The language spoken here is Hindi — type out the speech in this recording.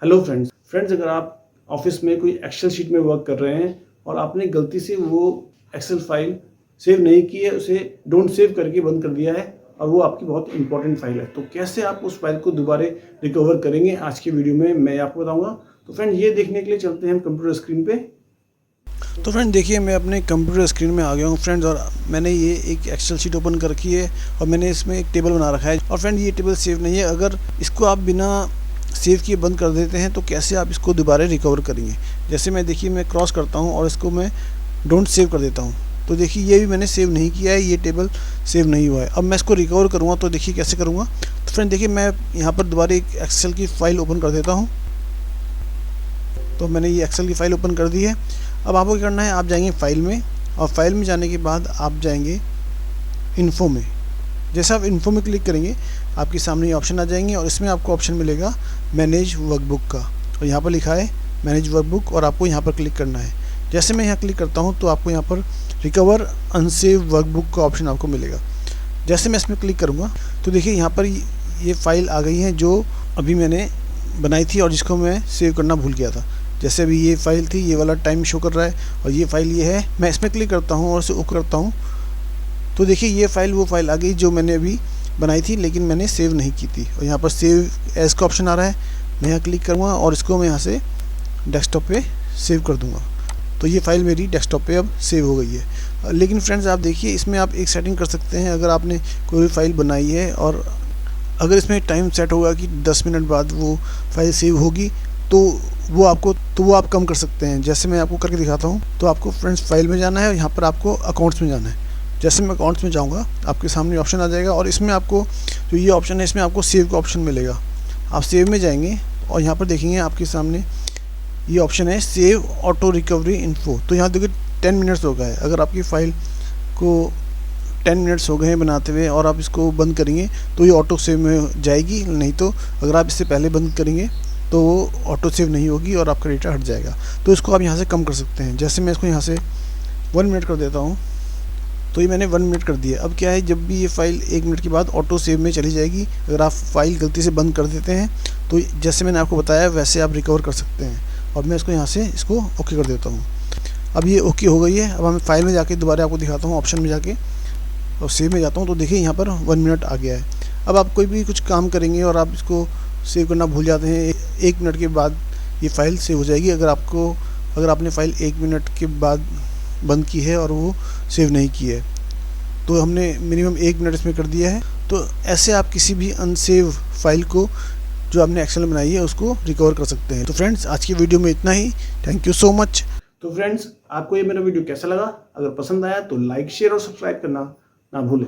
हेलो फ्रेंड्स अगर आप ऑफिस में कोई एक्सेल शीट में वर्क कर रहे हैं और आपने गलती से वो एक्सेल फाइल सेव नहीं की है, उसे डोंट सेव करके बंद कर दिया है और वो आपकी बहुत इंपॉर्टेंट फाइल है, तो कैसे आप उस फाइल को दोबारा रिकवर करेंगे आज की वीडियो में मैं आपको बताऊंगा। तो फ्रेंड ये देखने के लिए चलते हैं हम कंप्यूटर स्क्रीन पे। तो फ्रेंड देखिए, मैं अपने कंप्यूटर स्क्रीन में आ गया हूँ फ्रेंड्स, और मैंने ये एक एक्सेल शीट ओपन कर रखी है और मैंने इसमें एक टेबल बना रखा है। और फ्रेंड ये टेबल सेव नहीं है। अगर इसको आप बिना सेव किए बंद कर देते हैं तो कैसे आप इसको दोबारा रिकवर करेंगे। जैसे मैं देखिए, मैं क्रॉस करता हूँ और इसको मैं डोंट सेव कर देता हूँ, तो देखिए ये भी मैंने सेव नहीं किया है, ये टेबल सेव नहीं हुआ है। अब मैं इसको रिकवर करूँगा तो देखिए कैसे करूँगा। तो फ्रेंड देखिए, मैं यहाँ पर दोबारा एक एक्सेल की फ़ाइल ओपन कर देता हूँ। तो मैंने ये एक्सेल की फ़ाइल ओपन कर दी है। अब आपको क्या करना है, आप जाएंगे फाइल में, और फाइल में जाने के बाद आप जाएंगे इन्फो में। जैसे आप इन्फो में क्लिक करेंगे आपके सामने ये ऑप्शन आ जाएंगे और इसमें आपको ऑप्शन मिलेगा मैनेज वर्कबुक का, और यहाँ पर लिखा है मैनेज वर्कबुक और आपको यहाँ पर क्लिक करना है। जैसे मैं यहाँ क्लिक करता हूँ तो आपको यहाँ पर रिकवर अनसेव वर्कबुक का ऑप्शन आपको मिलेगा। जैसे मैं इसमें क्लिक करूँगा तो देखिए यहाँ पर ये फ़ाइल आ गई है जो अभी मैंने बनाई थी और जिसको मैं सेव करना भूल गया था। जैसे अभी ये फ़ाइल थी, ये वाला टाइम शो कर रहा है, और ये फ़ाइल ये है। मैं इसमें क्लिक करता हूँ और इसे ओके करता हूँ तो देखिए ये फ़ाइल वो फ़ाइल आ गई जो मैंने अभी बनाई थी लेकिन मैंने सेव नहीं की थी। और यहाँ पर सेव एज़ का ऑप्शन आ रहा है, मैं यहाँ क्लिक करूँगा और इसको मैं यहाँ से डेस्कटॉप पे सेव कर दूँगा। तो ये फ़ाइल मेरी डेस्कटॉप पे अब सेव हो गई है। लेकिन फ्रेंड्स आप देखिए, इसमें आप एक सेटिंग कर सकते हैं। अगर आपने कोई फ़ाइल बनाई है और अगर इसमें टाइम सेट होगा कि 10 मिनट बाद वो फाइल सेव होगी तो वो आप कम कर सकते हैं। जैसे मैं आपको करके दिखाता हूँ। तो आपको फ्रेंड्स फाइल में जाना है और यहाँ पर आपको अकाउंट्स में जाना है। जैसे मैं अकाउंट्स में जाऊँगा आपके सामने ऑप्शन आ जाएगा और इसमें आपको जो ये ऑप्शन है इसमें आपको सेव का ऑप्शन मिलेगा। आप सेव में जाएंगे और यहाँ पर देखेंगे आपके सामने ये ऑप्शन है सेव ऑटो रिकवरी इन्फो। तो यहाँ देखिए 10 मिनट्स हो गए है। अगर आपकी फ़ाइल को 10 मिनट्स हो गए हैं बनाते हुए और आप इसको बंद करेंगे तो ये ऑटो सेव में जाएगी, नहीं तो अगर आप इससे पहले बंद करेंगे तो वो ऑटो सेव नहीं होगी और आपका डेटा हट जाएगा। तो इसको आप यहाँ से कम कर सकते हैं। जैसे मैं इसको यहाँ से 1 मिनट कर देता हूँ तो ये मैंने 1 मिनट कर दिया। अब क्या है, जब भी ये फ़ाइल 1 मिनट के बाद ऑटो सेव में चली जाएगी। अगर आप फाइल गलती से बंद कर देते हैं तो जैसे मैंने आपको बताया वैसे आप रिकवर कर सकते हैं। और मैं इसको यहाँ से इसको ओके कर देता हूँ। अब ये ओके हो गई है। अब हम फाइल में जाके दोबारा आपको दिखाता हूँ, ऑप्शन में जाके और सेव में जाता हूँ तो देखिए यहाँ पर 1 मिनट आ गया है। अब आप कोई भी कुछ काम करेंगे और आप इसको सेव करना भूल जाते हैं, 1 मिनट के बाद ये फ़ाइल सेव हो जाएगी। अगर आपने फ़ाइल 1 मिनट के बाद बंद की है और वो सेव नहीं की है तो हमने मिनिमम 1 मिनट इसमें कर दिया है। तो ऐसे आप किसी भी अनसेव फाइल को जो आपने एक्सेल में बनाई है उसको रिकवर कर सकते हैं। तो फ्रेंड्स आज की वीडियो में इतना ही। Thank you so much. तो फ्रेंड्स आपको ये मेरा वीडियो कैसा लगा, अगर पसंद आया तो लाइक शेयर और सब्सक्राइब करना ना भूलें।